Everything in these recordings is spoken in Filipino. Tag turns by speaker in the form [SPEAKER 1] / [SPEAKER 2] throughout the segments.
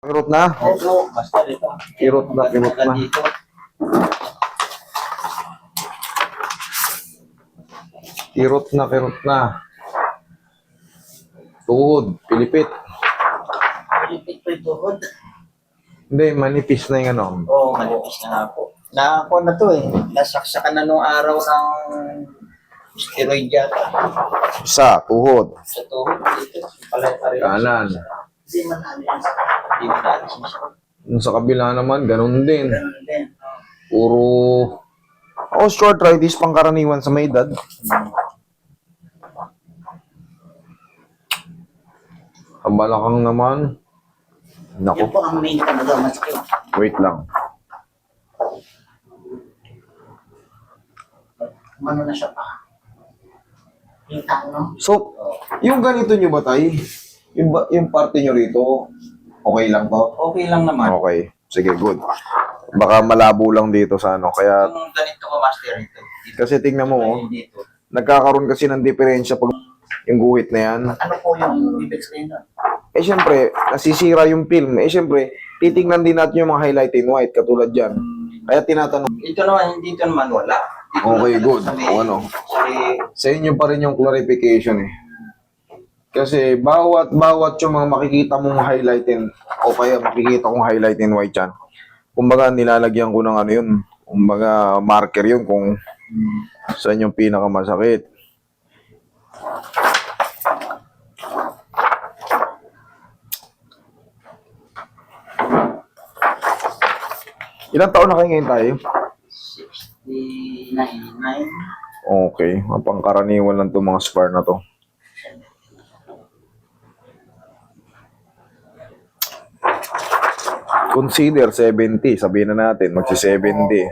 [SPEAKER 1] Kirot na?
[SPEAKER 2] Oo, basta dito.
[SPEAKER 1] Kirot na, kirot na.
[SPEAKER 2] Dito.
[SPEAKER 1] Kirot na, kirot na. Tuhod, pilipit.
[SPEAKER 2] Pilipit po yung tuhod.
[SPEAKER 1] Hindi, manipis na yung ano.
[SPEAKER 2] Oo, malipis na nga po. Nakakuha na to eh. Nasaksakan na nung araw ng steroid yata.
[SPEAKER 1] Sa tuhod.
[SPEAKER 2] Sa tuhod dito. Palay-palay.
[SPEAKER 1] Kanan.
[SPEAKER 2] Hindi man alis. Hindi man alis siya.
[SPEAKER 1] Yung sa kabila naman, ganun din.
[SPEAKER 2] Ganun din.
[SPEAKER 1] Puro osteoarthritis pangkaraniwan sa may edad. Kabalakang naman.
[SPEAKER 2] Yun
[SPEAKER 1] Naku,
[SPEAKER 2] po ang main talaga masakit.
[SPEAKER 1] wait lang.
[SPEAKER 2] Ano na siya pa. Kita no?
[SPEAKER 1] So, yung ganito nyo ba, tay? Yung parte nyo rito, okay lang to?
[SPEAKER 2] Okay lang naman.
[SPEAKER 1] Okay. Sige, good. Baka malabo lang dito sa ano. Kaya,
[SPEAKER 2] Kung ganito ko master ito. Dito.
[SPEAKER 1] kasi tingnan mo, oh,
[SPEAKER 2] Dito.
[SPEAKER 1] nagkakaroon kasi ng diferensya pag yung guhit na yan.
[SPEAKER 2] Ano po yung ibig sabihin nun?
[SPEAKER 1] Eh, syempre, nasisira yung film. Eh, syempre, titingnan din natin yung mga highlight in white, katulad dyan. Kaya tinatanong,
[SPEAKER 2] Dito naman, dito naman wala. Dito
[SPEAKER 1] okay,
[SPEAKER 2] lang
[SPEAKER 1] good.
[SPEAKER 2] sa may-
[SPEAKER 1] O ano,
[SPEAKER 2] sa may-
[SPEAKER 1] sa inyo pa rin yung clarification eh. Kasi bawat yung mga makikita mong highlight in, o kaya makikita kong highlight in white yan, kumbaga nilalagyan ko ng ano yun, kumbaga marker yun kung saan yung pinakamasakit. Ilang taon na kayo ngayon tayo?
[SPEAKER 2] 69.
[SPEAKER 1] Okay, pangkaraniwan lang itong mga spar na to. Consider 70, sabihin na natin, magsi-70.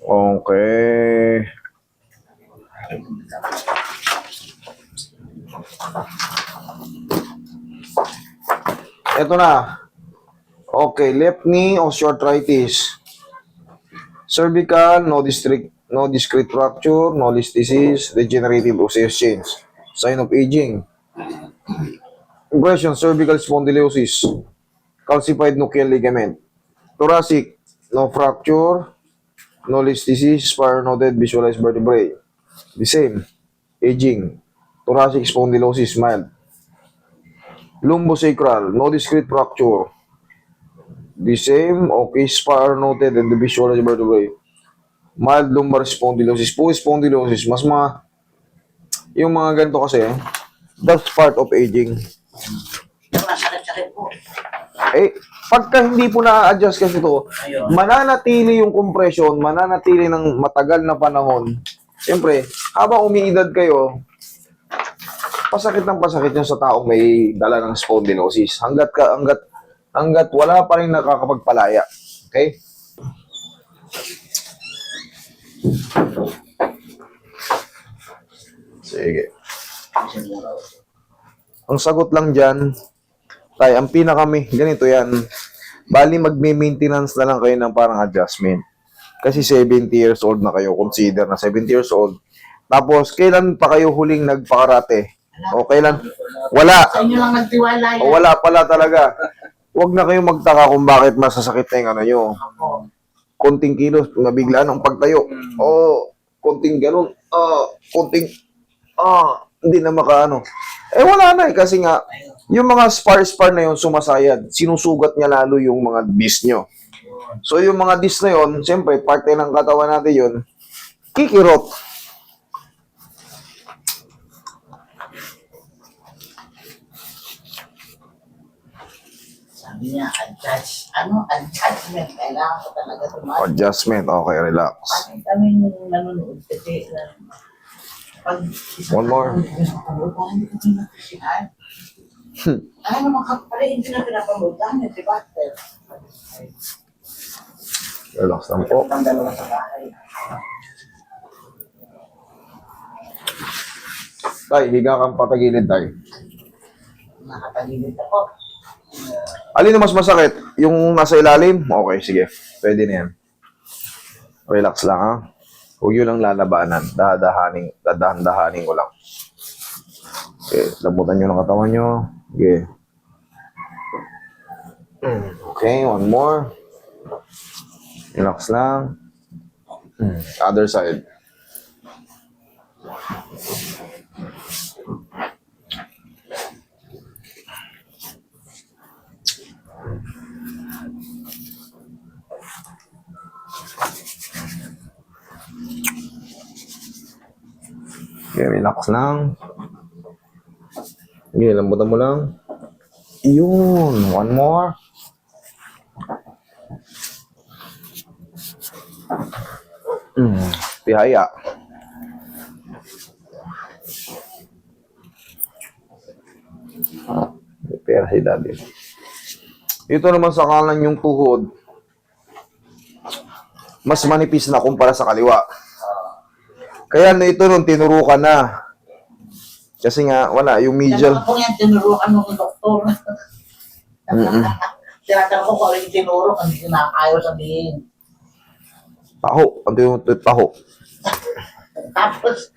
[SPEAKER 1] Okay. Ito na. Okay, left knee osteoarthritis. Cervical, no discrete fracture, no disease, degenerative osseous change. Sign of aging. Impression, cervical spondylosis, calcified nuchal ligament. Thoracic, no fracture, no disease, spinal noted, visualized vertebrae. The same. Aging. Thoracic spondylosis, mild. Lumbosacral, no discrete fracture. The same, okay, spinal noted and the visualized vertebrae. Mild lumbar spondylosis. Po spondylosis, mas yung mga ganito kasi, that's part of aging.
[SPEAKER 2] Yung masakit-sakit po.
[SPEAKER 1] Eh, pagka hindi po na-adjust kasi ito,
[SPEAKER 2] Ayun.
[SPEAKER 1] mananatili yung compression, mananatili ng matagal na panahon. Siyempre, habang umiidad kayo, pasakit ng pasakit yung sa taong may dala ng spondylosis. Hanggat wala pa rin nakakapagpalaya. Okay? Sige. Ang sagot lang dyan, tay, ang ganito yan. Bali, magme-maintenance na lang kayo ng parang adjustment. Kasi 70 years old na kayo, consider na 70 years old. Tapos, kailan pa kayo huling nagpakarate? O kailan? Wala.
[SPEAKER 2] Sa inyo lang nagtiwala yan.
[SPEAKER 1] O wala pala talaga. Huwag na kayong magtaka kung bakit masasakit na yung ano nyo.
[SPEAKER 2] Ako.
[SPEAKER 1] Konting kilos, nabiglaan ang pagtayo. O, konting ganun. Hindi na makaano. Eh, wala na eh. Kasi nga, yung mga spar na yun, sumasayad. Sinusugat niya lalo yung mga disc nyo. So, yung mga disc na yun, siyempre, parte ng katawan natin yun, kikirot.
[SPEAKER 2] Sabi niya, adjustment. Kailangan ko talaga tumakas.
[SPEAKER 1] Adjustment. Okay, relax.
[SPEAKER 2] Bakit kami nanonood kasi pag
[SPEAKER 1] One more.
[SPEAKER 2] parang hindi ko pinapasihan. Ano naman ka pala, hindi na pinapamutan yun, di ba?
[SPEAKER 1] Relax lang po.
[SPEAKER 2] Ang dalawa sa bahay.
[SPEAKER 1] Tay, higa kang patagilid, tay.
[SPEAKER 2] Nakatagilid ako.
[SPEAKER 1] Alin na mas masakit? Yung nasa ilalim? Okay, sige. Pwede na yan. Relax lang, ha? Huwag yun lang lalabanan. Dadahan-dahanin ko lang. Okay, labutan nyo ng katawan nyo. Okay. Okay, one more. Relax lang. Other side. Okay, relax lang. Okay, lambutan mo lang. Yun, one more. Tihaya. Pera si daddy. Ito naman sa kanan yung tuhod. Mas manipis na kumpara sa kaliwa. Kaya na ito nung tinurukan na. Kasi nga, wala, yung medial.
[SPEAKER 2] Dalawa po yan, tinurukan mo ng doktor. Tinatanong ko kung ano yung tinuro, hindi na ayaw sabihin.
[SPEAKER 1] Taho. Ano yung taho?
[SPEAKER 2] Tapos,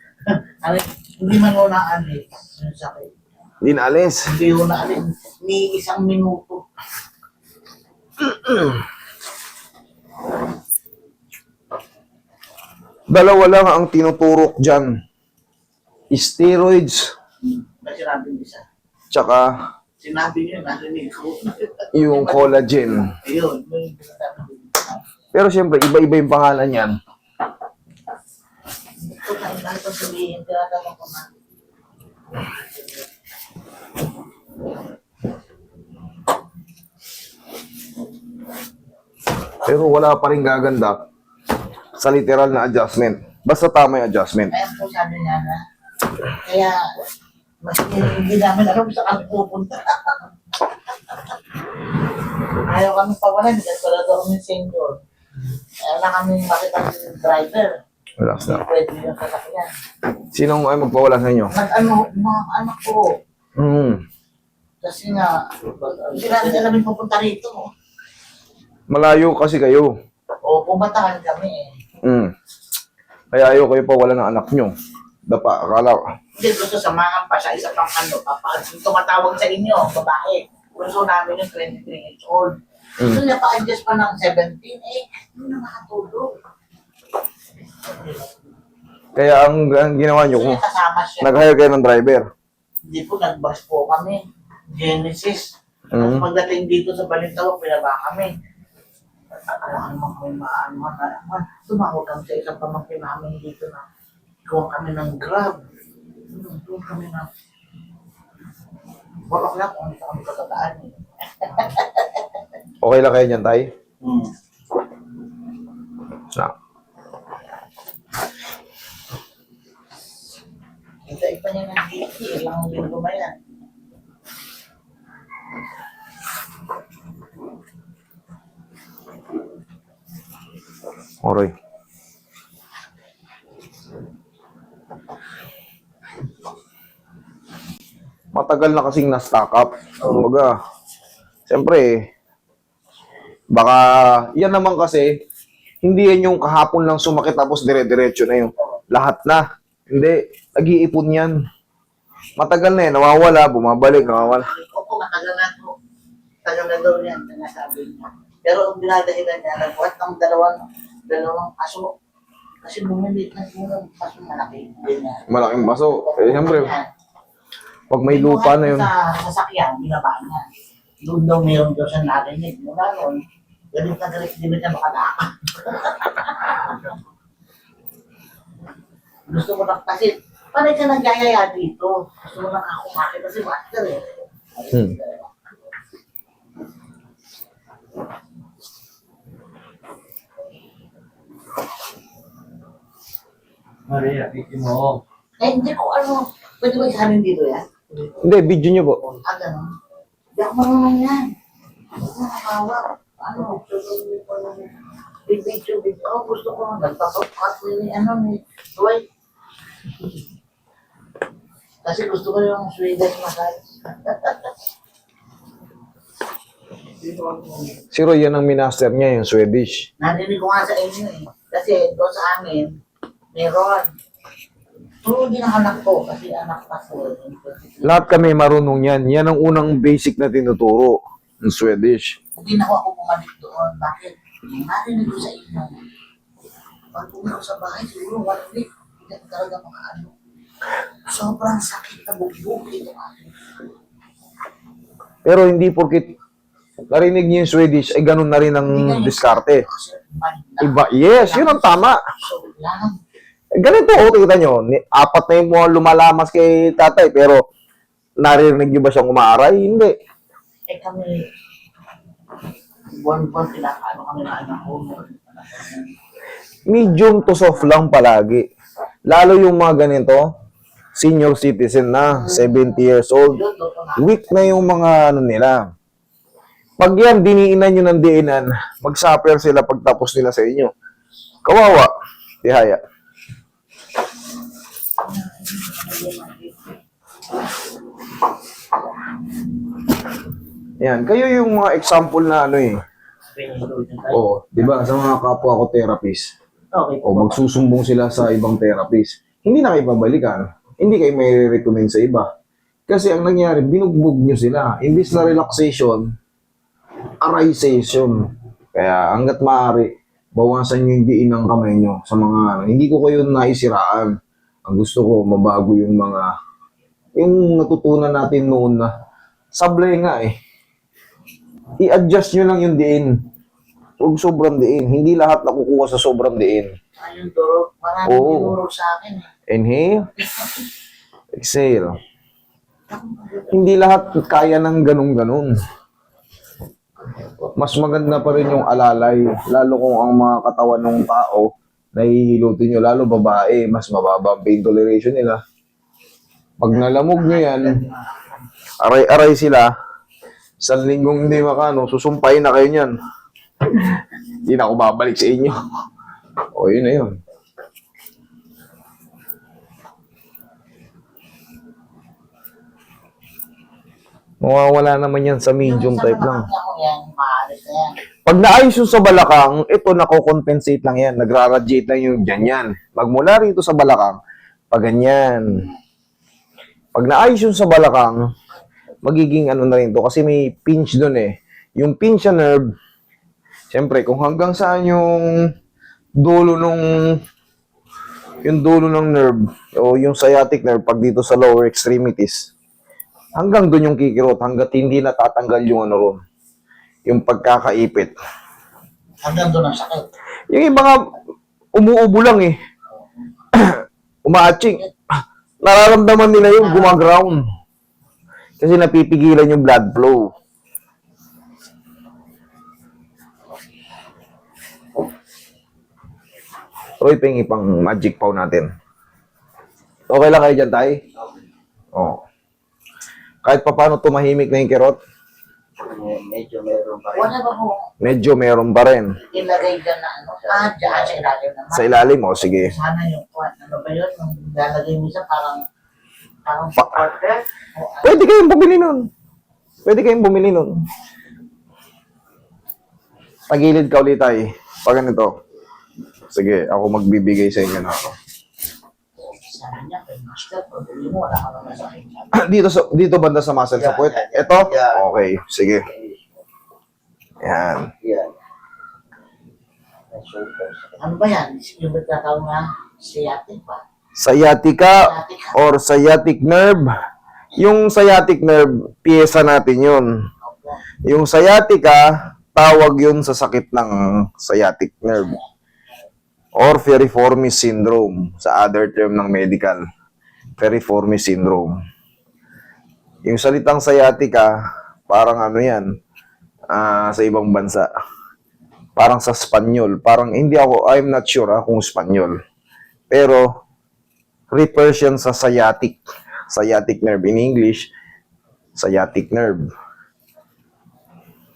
[SPEAKER 2] ano, hindi man mo naalis. Yung sakit.
[SPEAKER 1] Hindi na alis.
[SPEAKER 2] Hindi mo naalis. Ni isang minuto.
[SPEAKER 1] Dalawa lang ang tinuturok dyan. Steroids.
[SPEAKER 2] May sinabi niya isa.
[SPEAKER 1] Tsaka
[SPEAKER 2] Sinabi niya, narinig ko.
[SPEAKER 1] yung collagen.
[SPEAKER 2] Ayun, yung sinasabi.
[SPEAKER 1] Pero siyempre, iba-iba yung pangalan yan.
[SPEAKER 2] Ito na ilang ito sabihin, tinatanong ko na.
[SPEAKER 1] Pero wala pa rin gaganda sa literal na adjustment. Basta tama yung adjustment.
[SPEAKER 2] Kaya po sabi niya na, kaya, mas hindi namin alam sa kami pupunta. Ayaw kami pawalan, kasi wala daw kami senior. Ayaw na kami makita ng driver.
[SPEAKER 1] Relax
[SPEAKER 2] Hindi
[SPEAKER 1] na.
[SPEAKER 2] pwede yung sasakyan.
[SPEAKER 1] Sinong ay magpawala sa inyo?
[SPEAKER 2] Nag-ano, mga anak ko. Kasi nga, hindi namin alam yung pupunta rito.
[SPEAKER 1] Malayo kasi kayo.
[SPEAKER 2] O, pumuntahan kami eh.
[SPEAKER 1] Kaya ayaw kayo pawala ng anak nyo. Dapa, akala.
[SPEAKER 2] Hindi, gusto samahan pa sa isa pang ano, tumatawag sa inyo, babae. Gusto namin yung 23 years old. Gusto niya pa-adjust pa ng 17, hindi na makatulog.
[SPEAKER 1] Kaya ang ginawa nyo,
[SPEAKER 2] Gusto niya kasama siya.
[SPEAKER 1] nag-hire kayo ng driver.
[SPEAKER 2] Hindi po, nag-bus po kami. Genesis. Tapos pagdating dito sa Balintawak, pinaba kami. Ano kami maano. Tumawag kami sa isang pamangkin namin dito na gawa kami ng Grab. Doon kami na 4 o'clock kung saan kami katataan eh.
[SPEAKER 1] Okay lang kayo dyan, Tay? Na.
[SPEAKER 2] Hintay pa niya ng DT, ilang linggo ba yan?
[SPEAKER 1] Oroy. Matagal na kasing na-stock up. Kumbaga, siyempre, baka, yan naman kasi, hindi yan yung kahapon lang sumakit tapos dire-diretso na yung lahat na. Hindi, nag-iipon yan. Matagal na eh, nawawala, bumabalik, nawawala.
[SPEAKER 2] Opo, matagal na po. Tagal na daw yan, sinasabi niya. Pero ang dinadahilan niya, nagbuhat ng dalawang aso. Kasi bumili ng aso malaki. Ganyan.
[SPEAKER 1] Malaking baso. Eh, siyempre, pag may lupa na yun.
[SPEAKER 2] Sa sasakyan, binaba niya. Doon daw mayroon daw siya narinig. Mula noon, galit na galit, hindi na makalakad. Gusto mo na kasi, panay ka nagyayaya dito. Gusto mo na ako makita si Master eh.
[SPEAKER 3] Maria, piki mo.
[SPEAKER 2] Eh, hindi ko ano, pwede ba isanin dito yan?
[SPEAKER 1] Hindi, video nyo po.
[SPEAKER 2] Ah, ganun. Hindi ako marunong yan. Nakakawa. Ano? Video. Oh, gusto ko. Nagpapapat ni Dwight. Kasi gusto ko yung Swedish massage.
[SPEAKER 1] Si Roy, yan ang minaster niya, yung Swedish.
[SPEAKER 2] Narinig ko nga sa inyo eh. Kasi doon sa amin, meron. Pero hindi na anak ko, kasi anak pa ko.
[SPEAKER 1] Lahat kami marunong yan. Yan ang unang basic na tinuturo. Yung Swedish.
[SPEAKER 2] Hindi na ako bumalik doon. Bakit? Narinig ko sa inyo. Pag uwi ko sa bahay, siguro 1 week. Hindi ko talaga makaano. Sobrang sakit na bugbog ito akin.
[SPEAKER 1] Pero hindi porkit narinig niyo yung Swedish, ay ganun na rin ang diskarte.
[SPEAKER 2] Kasi man na.
[SPEAKER 1] Iba, yes, yun ang tama.
[SPEAKER 2] So lang.
[SPEAKER 1] Ganito, kita nyo, apat na yung mga lumalamas kay tatay, pero narinig niyo ba siyang umaaray? Hindi.
[SPEAKER 2] Eh kami, buwan-buwan pinakaano kami na anak ko.
[SPEAKER 1] Medium to soft lang palagi. Lalo yung mga ganito, senior citizen na, 70 years old.
[SPEAKER 2] Yun, totoo na.
[SPEAKER 1] Weak na yung mga ano nila. Pag yan, diniinan nyo ng diinan, mag-suffer sila pagtapos nila sa inyo. Kawawa. Tihaya. Yan. Kayo yung mga example na ano eh. Oo. Di ba? Sa mga kapwa ko therapist.
[SPEAKER 2] Okay.
[SPEAKER 1] O magsusumbong sila sa ibang therapist. Hindi na kayo babalikan. Hindi kayo may recommend sa iba. Kasi ang nangyari, binugbog nyo sila. Imbis na relaxation, arisation. Kaya hanggat maaari, bawasan nyo yung diin ng kamay nyo sa mga ano. Hindi ko kayo naisiraan. Ang gusto ko, mabago yung mga yung natutunan natin noon na sablay nga eh. I-adjust nyo lang yung diin. Huwag sobrang diin. Hindi lahat nakukuha sa sobrang diin.
[SPEAKER 2] Ayun, durog. Maraming
[SPEAKER 1] Oo.
[SPEAKER 2] tinurog sa akin eh.
[SPEAKER 1] Inhale. Exhale. Hindi lahat kaya ng ganun-ganun. Mas maganda pa rin yung alalay. Lalo kung ang mga katawan ng tao nahihilutin nyo. Lalo babae, mas mababa ang pain toleration nila. Pag nalamog nyo yan, aray-aray sila. Isang linggong hindi makano, susumpayin na kayo niyan. Hindi na ako babalik sa inyo. O, yun na yun. Mawawala naman yan sa medium type lang.
[SPEAKER 2] Ako yan, maalis na yan.
[SPEAKER 1] Pag naayos yung sa balakang, ito nako-compensate lang yan. Nagra-radiate lang yung ganyan. Magmula rito sa balakang, pag ganyan. Pag naayos yung sa balakang, magiging ano na rin to. Kasi may pinch doon eh. Yung pinch sa nerve, siyempre, kung hanggang saan yung dulo ng nerve, o yung sciatic nerve, pag dito sa lower extremities, hanggang doon yung kikirot, hanggat hindi natatanggal yung ano ron, yung pagkakaipit.
[SPEAKER 2] Hanggang doon ang sakit.
[SPEAKER 1] Yung iba nga, umuubo lang eh. Umaaching. Nararamdaman nila yung gumaground. Kasi napipigilan yung blood flow. Troy, pengi pang magic paw natin. Okay lang kayo dyan, tay? Oo. Kahit pa paano tumahimik na yung kirot,
[SPEAKER 2] Medyo meron pa rin. Wala ba po
[SPEAKER 1] medyo meron pa rin.
[SPEAKER 2] ilagay dyan na ano? Dyan sa ilalim naman.
[SPEAKER 1] Sa ilalim, o sige.
[SPEAKER 2] Sana yung ano ba yun? Yung lalagay mo siya parang supporter.
[SPEAKER 1] Pwede kayong bumili nun. Pwede kayong bumili nun. Tagilid ka ulit tayo. Pag ganito. Sige, ako magbibigay sa inyo na ako.
[SPEAKER 2] Sabi niya, kay master, pabili mo, wala ka naman sa akin.
[SPEAKER 1] Dito banda sa muscle sa puwet. Ito? Okay, sige. Yan.
[SPEAKER 2] Yan. Ano ba yan? Yung nagtatawag nga, sciatic ba?
[SPEAKER 1] Sciatica or sciatic nerve. Yung sciatic nerve, piyesa natin yun. Yung sciatica, tawag yun sa sakit ng sciatic nerve. Or piriformis syndrome, sa other term ng medical. Piriformis syndrome. Yung salitang sciatica, parang ano yan, sa ibang bansa. Parang sa Spanyol. Parang, hindi ako, I'm not sure kung Spanyol. Pero, refers yan sa sciatic. Sciatic nerve. In English, sciatic nerve.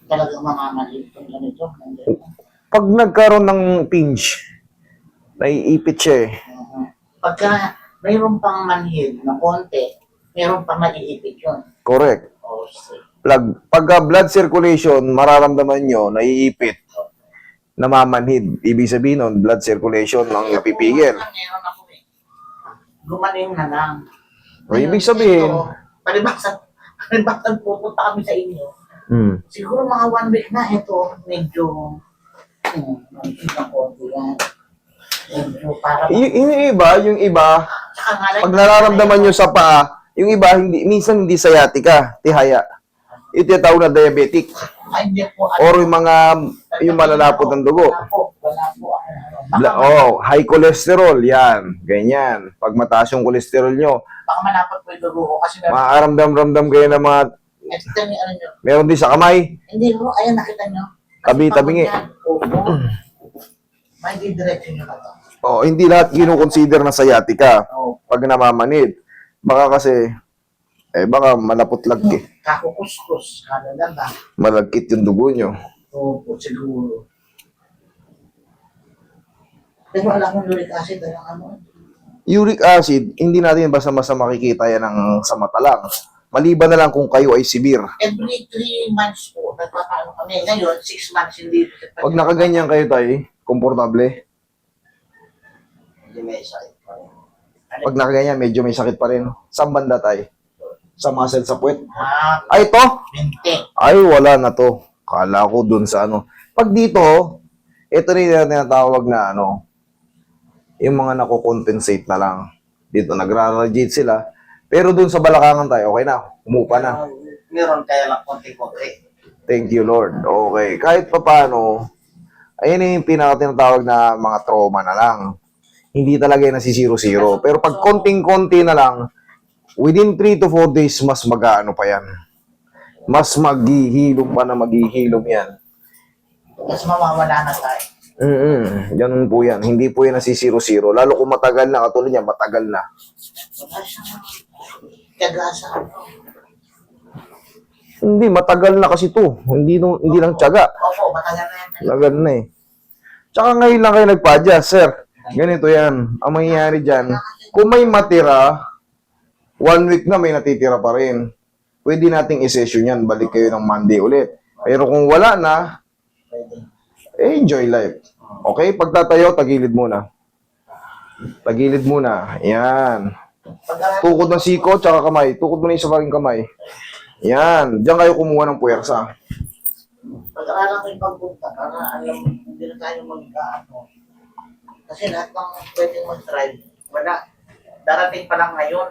[SPEAKER 2] Talagang mamamalip yung ganito.
[SPEAKER 1] Pag nagkaroon ng pinch, naiipit siya eh.
[SPEAKER 2] Pagka mayroon pang manhid na konti, mayroon pang nag-iipit yun.
[SPEAKER 1] Correct.
[SPEAKER 2] O, sige.
[SPEAKER 1] Pagka blood circulation, mararamdaman nyo, naiipit, namamanhid. Ibig sabihin nun, blood circulation ang napipigil.
[SPEAKER 2] Meron ako eh. Gumaling na lang.
[SPEAKER 1] O, ibig sabihin,
[SPEAKER 2] Palibasan pupunta kami sa inyo.
[SPEAKER 1] Hmm.
[SPEAKER 2] Siguro mga 1 week na ito, medyo, ng konti yan. Medyo para,
[SPEAKER 1] Yung iba,
[SPEAKER 2] tsaka nga lang,
[SPEAKER 1] pag nararamdaman nyo sa paa, yung iba, minsan hindi sciatica, tihaya. Ito yung tawag na diabetic.
[SPEAKER 2] ay, hindi po,
[SPEAKER 1] Or yung malalapot ng dugo.
[SPEAKER 2] Wala po.
[SPEAKER 1] High cholesterol, yan. Ganyan. Pag mataas yung cholesterol nyo,
[SPEAKER 2] Baka malapot po yung dugo ko kasi meron,
[SPEAKER 1] maaramdam-ramdam kayo ng mga,
[SPEAKER 2] nakita niyo, ano nyo,
[SPEAKER 1] meron din sa kamay.
[SPEAKER 2] hindi po, ayan nakita nyo.
[SPEAKER 1] Tabi nga.
[SPEAKER 2] Oo. May didiretso nyo na to.
[SPEAKER 1] Hindi lahat kinukonsider na sciatica
[SPEAKER 2] Oo.
[SPEAKER 1] pag namamanid. Baka kasi, baka malapot-lag
[SPEAKER 2] Kakukuskus, halalaga.
[SPEAKER 1] malagkit yung dugo nyo.
[SPEAKER 2] Oo po, siguro. Pero alam mo, uric acid, ano?
[SPEAKER 1] Uric acid, hindi natin basta-basta makikita yan sa mata lang. Maliban na lang kung kayo ay severe.
[SPEAKER 2] Every 3 months po, nagpapaano kami. Ngayon, 6 months hindi.
[SPEAKER 1] Pag nakaganyan kayo tayo, komportable.
[SPEAKER 2] Hindi may sakit pa rin.
[SPEAKER 1] Pag nakaganyan, medyo may sakit pa rin. Saan banda tayo? Sa muscle, sa puwet?
[SPEAKER 2] Ah,
[SPEAKER 1] Ay, ito?
[SPEAKER 2] 20.
[SPEAKER 1] Ay, wala na to. Kala ko dun sa ano. Pag dito, ito rin yung tinatawag na yung mga nako-compensate na lang. Dito, nagra-radiate sila. Pero dun sa balakangan tayo, okay na. Umupa na.
[SPEAKER 2] Meron kaya lang konti-konti.
[SPEAKER 1] Thank you, Lord. Okay. Kahit pa paano, ayun yung pinaka-tinatawag na mga trauma na lang. Hindi talaga yung nasisiro-siro. Pero pag konting-konti na lang, within 3 to 4 days, mas mag-ano pa yan. Mas maghihilom pa na maghihilom yan.
[SPEAKER 2] Mas mawawala na tayo.
[SPEAKER 1] Ganun po yan. Hindi po yan nasisiro-siro. Lalo kung matagal na, katulad niya, matagal na.
[SPEAKER 2] Wala siyang kagasa.
[SPEAKER 1] Hindi, matagal na kasi to. Hindi lang tiyaga.
[SPEAKER 2] Opo, matagal na yan.
[SPEAKER 1] Matagal na eh. Tsaka ngayon lang kayo nagpa-adjust, sir. Ganito yan. Ang mangyayari dyan, kung may matira, 1 week na may natitira pa rin. Pwede nating i-session yan. Balik kayo ng Monday ulit. Pero kung wala na, enjoy life. Okay? Pagtatayo, tagilid muna. Tagilid muna. Yan. Tukod ng siko, tsaka kamay. Tukod mo na yung isa paging kamay. Yan. Diyan kayo kumuha ng puwersa.
[SPEAKER 2] Pag-aralan ko yung pagpunta para alam, hindi na tayo mag-ano. Kasi lahat ng pwedeng mag-drive, wala. Darating pa lang ngayon.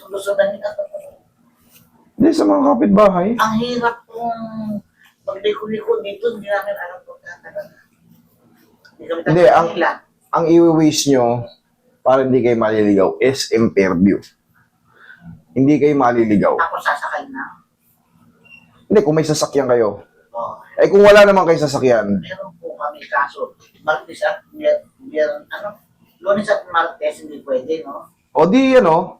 [SPEAKER 2] Gusto na nila.
[SPEAKER 1] Hindi, sa mga kapitbahay.
[SPEAKER 2] Ang hirap kung magliko-liko dito, hindi namin alam kung talaga.
[SPEAKER 1] Hindi, ang i-waste nyo para hindi kayo maliligaw is Fairview. Hindi kayo maliligaw.
[SPEAKER 2] Ako sasakay na.
[SPEAKER 1] Hindi, kung may sasakyan kayo.
[SPEAKER 2] Oh.
[SPEAKER 1] Kung wala naman kayo sasakyan,
[SPEAKER 2] Meron po kami kaso. Martes at Lunes at Martes hindi pwede, no?
[SPEAKER 1] o di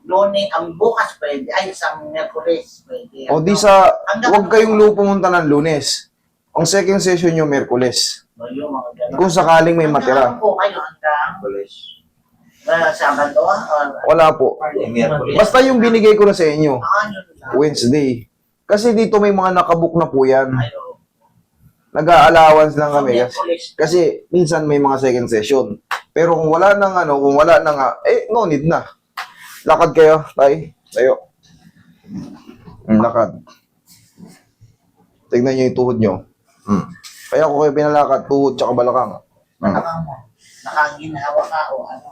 [SPEAKER 2] Lunes, ang bukas pwede. Ay, isang Merkules pwede.
[SPEAKER 1] o di huwag kayong pumunta ng Lunes. Ang second session nyo, Merkules.
[SPEAKER 2] Yung mga ganun.
[SPEAKER 1] Kung sakaling may matira.
[SPEAKER 2] Hanggang po kayo hanggang Sabado,
[SPEAKER 1] Wala po.
[SPEAKER 2] Merkules.
[SPEAKER 1] Basta yung binigay ko na sa inyo,
[SPEAKER 2] Yun na.
[SPEAKER 1] Wednesday. Kasi dito may mga nakabook na po yan.
[SPEAKER 2] Ayo.
[SPEAKER 1] Nag-a-allowance lang kami.
[SPEAKER 2] Merkules.
[SPEAKER 1] Kasi minsan may mga second session. Pero kung wala nang kung wala nang no need na. Lakad kayo, tay. Tayo. Lakad. Tignan nyo yung tuhod nyo. Kaya ko kayo pinalakad, tuhod tsaka balakang.
[SPEAKER 2] Nakaginawa ka o ano.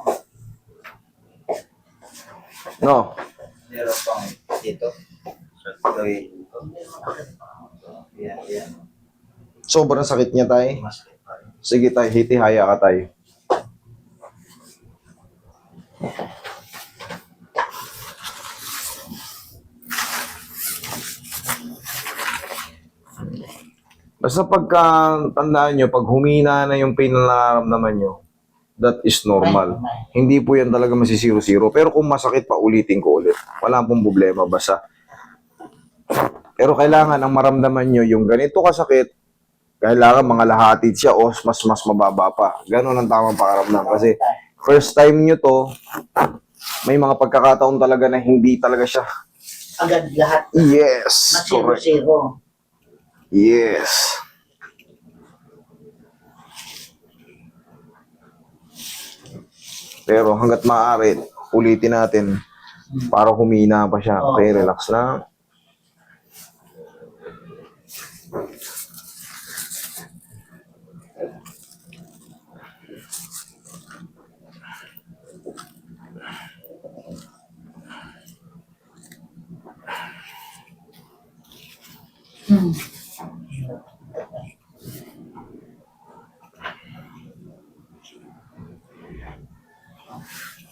[SPEAKER 1] No.
[SPEAKER 3] Meron pang dito. So, gawin dito. Yan.
[SPEAKER 1] Sobrang sakit niya, tay.
[SPEAKER 3] Mas pa rin.
[SPEAKER 1] Sige, tay. Hiti-haya ka, tay. Basta pagka tandaan nyo, pag humina na yung pain na nararamdaman nyo, that is normal. Hindi po yan talaga masisiro-siro. Pero kung masakit pa, ulitin ko ulit. Wala pong problema, basta. Pero kailangan ang maramdaman nyo yung ganito kasakit, kailangan mga lahatid siya o mas mababa pa. Ganon ang tamang pakaramdam. Kasi first time nyo to, may mga pagkakataon talaga na hindi talaga siya.
[SPEAKER 2] Agad lahat.
[SPEAKER 1] Yes, correct.
[SPEAKER 2] Zero.
[SPEAKER 1] Yes. Pero hanggat maaari, ulitin natin para humina pa siya. Okay, relax lang.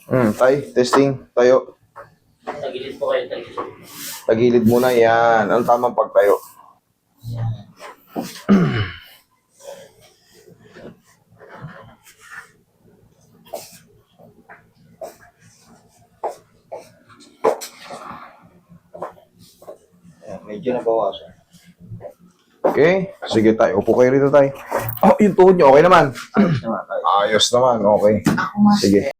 [SPEAKER 2] Hmm.
[SPEAKER 1] Tay, testing, tayo.
[SPEAKER 2] Tagilid po kayo, tagilid.
[SPEAKER 1] Tagilid muna, yan. Ang tamang pagtayo.
[SPEAKER 3] Ayan, medyo nabawasan.
[SPEAKER 1] Okay? Sige tayo, upo kayo rito tayo. Oh, yung tuhod nyo, okay naman.
[SPEAKER 3] Ayos naman tayo.
[SPEAKER 1] Ayos naman, okay.
[SPEAKER 2] Ako mas.
[SPEAKER 1] Sige.